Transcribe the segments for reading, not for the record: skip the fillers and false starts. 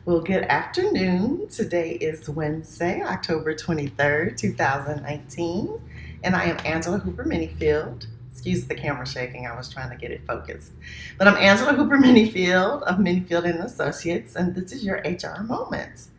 Well, good afternoon. Today is Wednesday, October 23rd, 2019, and I am Angela Hooper-Menifield. Excuse the camera shaking, I was trying to get it focused. But I'm Angela Hooper-Menifield of Menifield Associates, and this is your HR Moment.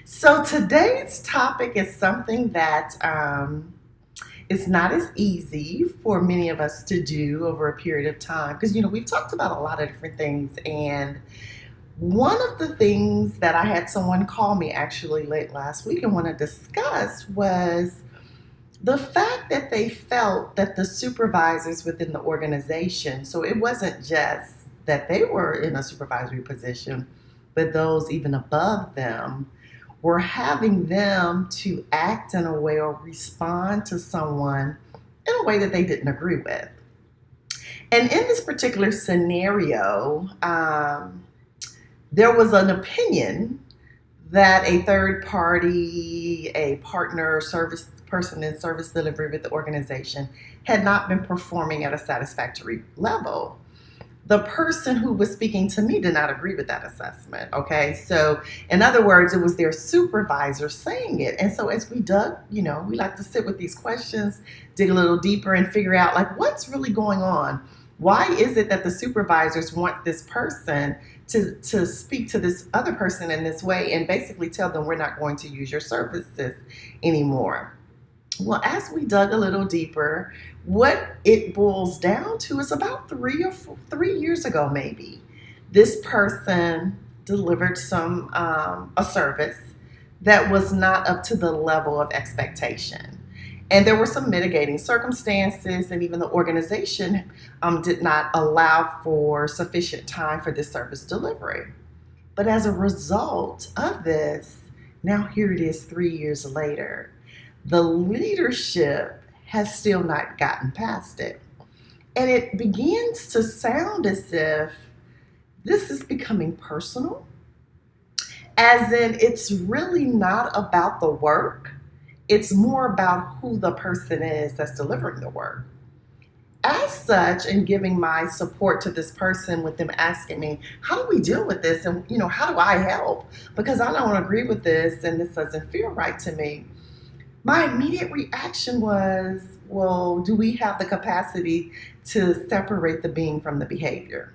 So today's topic is something that is not as easy for many of us to do over a period of time, because, we've talked about a lot of different things, and one of the things that I had someone call me actually late last week and want to discuss was the fact that they felt that the supervisors within the organization, so it wasn't just that they were in a supervisory position, but those even above them were having them to act in a way or respond to someone in a way that they didn't agree with. And in this particular scenario, there was an opinion that a third party, a partner, service person in service delivery with the organization had not been performing at a satisfactory level. The person who was speaking to me did not agree with that assessment, okay? So in other words, it was their supervisor saying it. And so as we dug, we like to sit with these questions, dig a little deeper and figure out like what's really going on. Why is it that the supervisors want this person to speak to this other person in this way and basically tell them we're not going to use your services anymore? Well, as we dug a little deeper, what it boils down to is about 3 years ago, maybe, this person delivered a service that was not up to the level of expectation. And there were some mitigating circumstances, and even the organization did not allow for sufficient time for this service delivery. But as a result of this, now here it is 3 years later, the leadership has still not gotten past it. And it begins to sound as if this is becoming personal, as in it's really not about the work. It's more about who the person is that's delivering the work. As such, in giving my support to this person with them asking me, how do we deal with this? And, how do I help? Because I don't agree with this and this doesn't feel right to me. My immediate reaction was, well, do we have the capacity to separate the being from the behavior?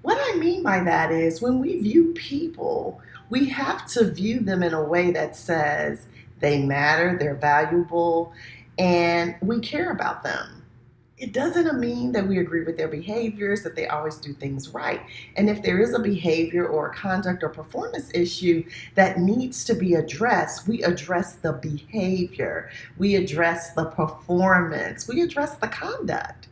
What I mean by that is when we view people, we have to view them in a way that says, they matter, they're valuable, and we care about them. It doesn't mean that we agree with their behaviors, that they always do things right. And if there is a behavior or a conduct or performance issue that needs to be addressed, we address the behavior, we address the performance, we address the conduct.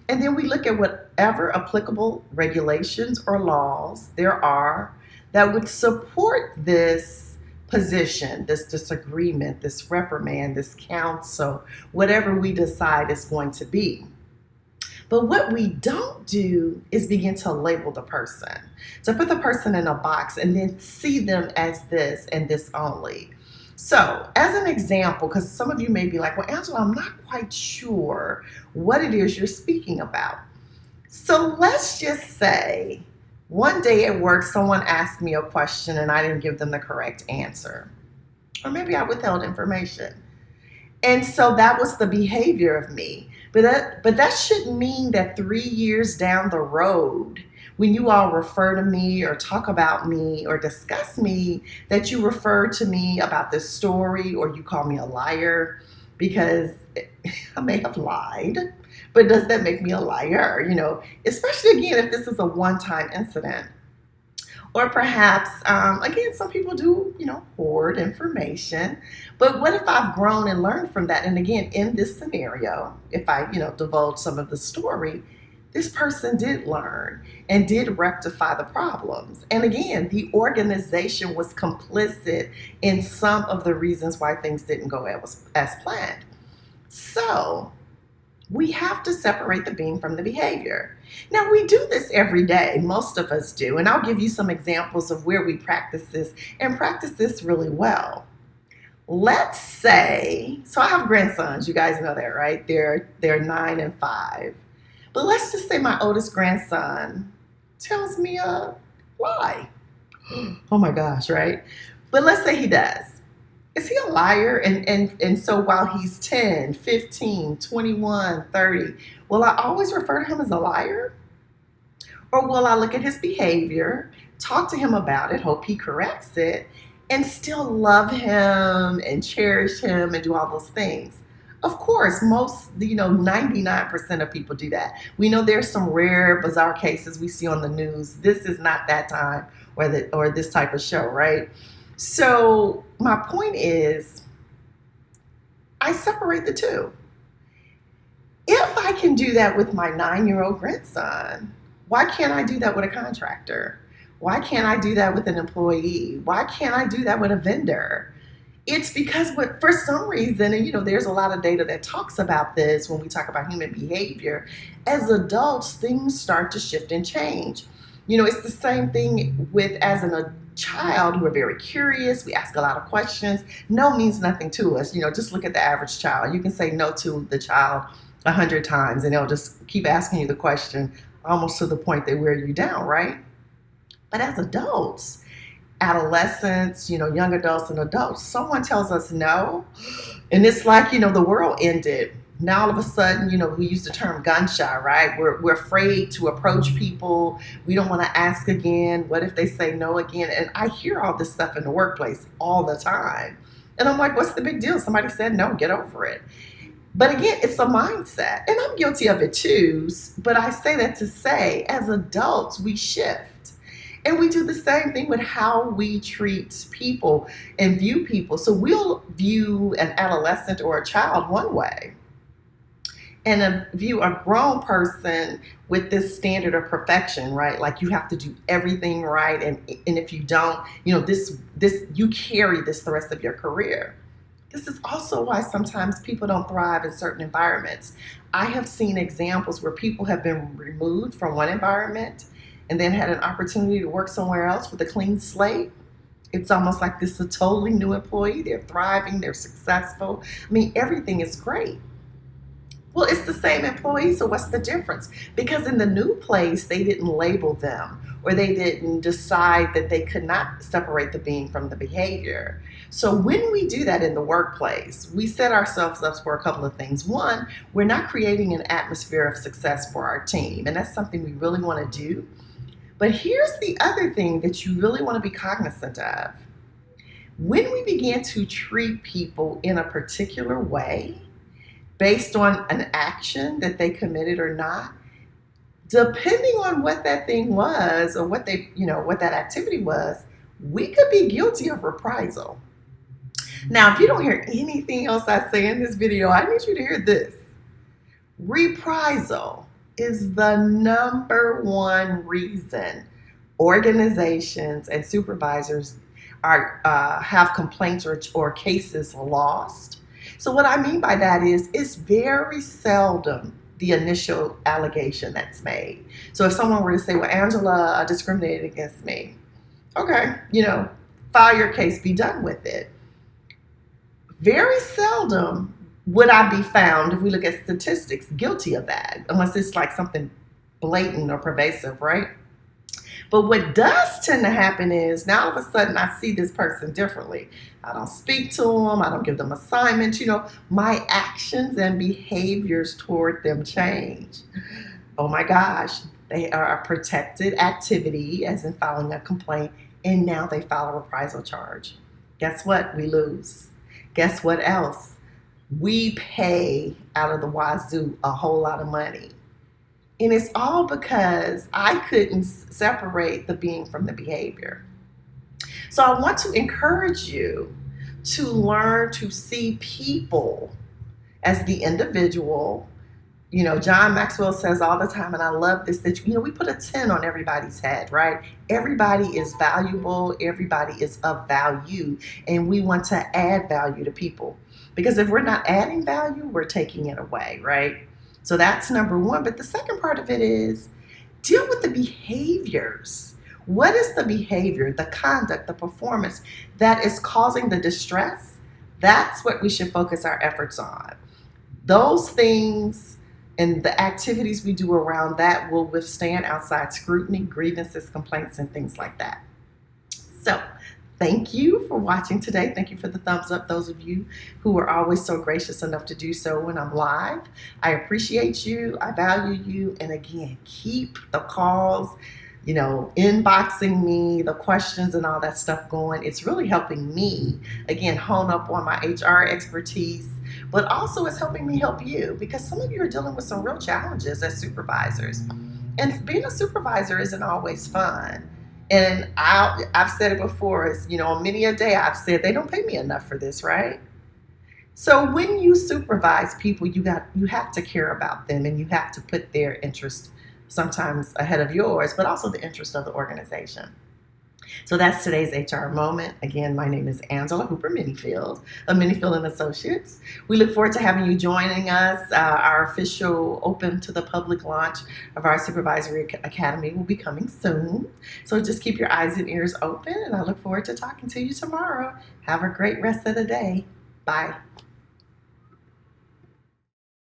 And then we look at whatever applicable regulations or laws there are that would support this position, this disagreement, this reprimand, this counsel, whatever we decide is going to be. But what we don't do is begin to label the person, to put the person in a box and then see them as this and this only. So as an example, because some of you may be like, well, Angela, I'm not quite sure what it is you're speaking about. So let's just say one day at work, someone asked me a question and I didn't give them the correct answer. Or maybe I withheld information. And so that was the behavior of me. But that shouldn't mean that 3 years down the road, when you all refer to me or talk about me or discuss me, that you refer to me about this story or you call me a liar, because I may have lied. But does that make me a liar? Especially again, if this is a one-time incident. Or perhaps, again, some people do, hoard information. But what if I've grown and learned from that? And again, in this scenario, if I, divulge some of the story, this person did learn and did rectify the problems. And again, the organization was complicit in some of the reasons why things didn't go as planned. So we have to separate the being from the behavior. Now, we do this every day. Most of us do. And I'll give you some examples of where we practice this and practice this really well. Let's say, so I have grandsons. You guys know that, right? They're 9 and 5. But let's just say my oldest grandson tells me a lie. Oh my gosh, right? But let's say he does. Is he a liar? And so while he's 10, 15, 21, 30, will I always refer to him as a liar? Or will I look at his behavior, talk to him about it, hope he corrects it, and still love him and cherish him and do all those things? Of course, most, 99% of people do that. We know there's some rare, bizarre cases we see on the news. This is not that time or this type of show, right? So my point is, I separate the two. If I can do that with my 9-year-old grandson, why can't I do that with a contractor? Why can't I do that with an employee? Why can't I do that with a vendor? It's because for some reason, and there's a lot of data that talks about this when we talk about human behavior, as adults, things start to shift and change. It's the same thing as a child. We're very curious. We ask a lot of questions. No means nothing to us. Just look at the average child. You can say no to the child 100 times and they'll just keep asking you the question almost to the point they wear you down, right? But as adults, adolescents, young adults and adults, someone tells us no, and it's like, the world ended. Now all of a sudden, we use the term gun shy, right? We're afraid to approach people. We don't want to ask again. What if they say no again? And I hear all this stuff in the workplace all the time. And I'm like, what's the big deal? Somebody said no, get over it. But again, it's a mindset. And I'm guilty of it too. But I say that to say, as adults, we shift. And we do the same thing with how we treat people and view people. So we'll view an adolescent or a child one way and view a grown person with this standard of perfection, right? Like you have to do everything right. And if you don't, you carry this the rest of your career. This is also why sometimes people don't thrive in certain environments. I have seen examples where people have been removed from one environment and then had an opportunity to work somewhere else with a clean slate. It's almost like this is a totally new employee. They're thriving, they're successful. I mean, everything is great. Well, it's the same employee, so what's the difference? Because in the new place, they didn't label them or they didn't decide that they could not separate the being from the behavior. So when we do that in the workplace, we set ourselves up for a couple of things. One, we're not creating an atmosphere of success for our team, and that's something we really want to do. But here's the other thing that you really want to be cognizant of. When we begin to treat people in a particular way, based on an action that they committed or not, depending on what that thing was or what that activity was, we could be guilty of reprisal. Now, if you don't hear anything else I say in this video, I need you to hear this. Reprisal is the number one reason organizations and supervisors have complaints or cases lost. So what I mean by that is it's very seldom the initial allegation that's made. So if someone were to say, well, Angela discriminated against me, okay, file your case, be done with it. Very seldom would I be found, if we look at statistics, guilty of that, unless it's like something blatant or pervasive, right? But what does tend to happen is now all of a sudden I see this person differently. I don't speak to them. I don't give them assignments. My actions and behaviors toward them change. Oh my gosh, they are a protected activity, as in filing a complaint, and now they file a reprisal charge. Guess what? We lose. Guess what else? We pay out of the wazoo a whole lot of money. And it's all because I couldn't separate the being from the behavior. So I want to encourage you to learn to see people as the individual. John Maxwell says all the time, and I love this, that, we put a 10 on everybody's head, right? Everybody is valuable. Everybody is of value. And we want to add value to people. Because if we're not adding value, we're taking it away, right? So that's number one. But the second part of it is deal with the behaviors. What is the behavior, the conduct, the performance that is causing the distress? That's what we should focus our efforts on. Those things and the activities we do around that will withstand outside scrutiny, grievances, complaints, and things like that. So, thank you for watching today. Thank you for the thumbs up, those of you who are always so gracious enough to do so when I'm live. I appreciate you. I value you. And again, keep the calls, inboxing me, the questions and all that stuff going. It's really helping me, again, hone up on my HR expertise, but also it's helping me help you because some of you are dealing with some real challenges as supervisors. And being a supervisor isn't always fun. And I've said it before, many a day I've said they don't pay me enough for this, right? So when you supervise people, you have to care about them and you have to put their interest sometimes ahead of yours, but also the interest of the organization. So that's today's HR moment. Again, my name is Angela Hooper-Menifield of Menifield Associates. We look forward to having you joining us. Our official open to the public launch of our Supervisory Academy will be coming soon. So just keep your eyes and ears open, and I look forward to talking to you tomorrow. Have a great rest of the day. Bye.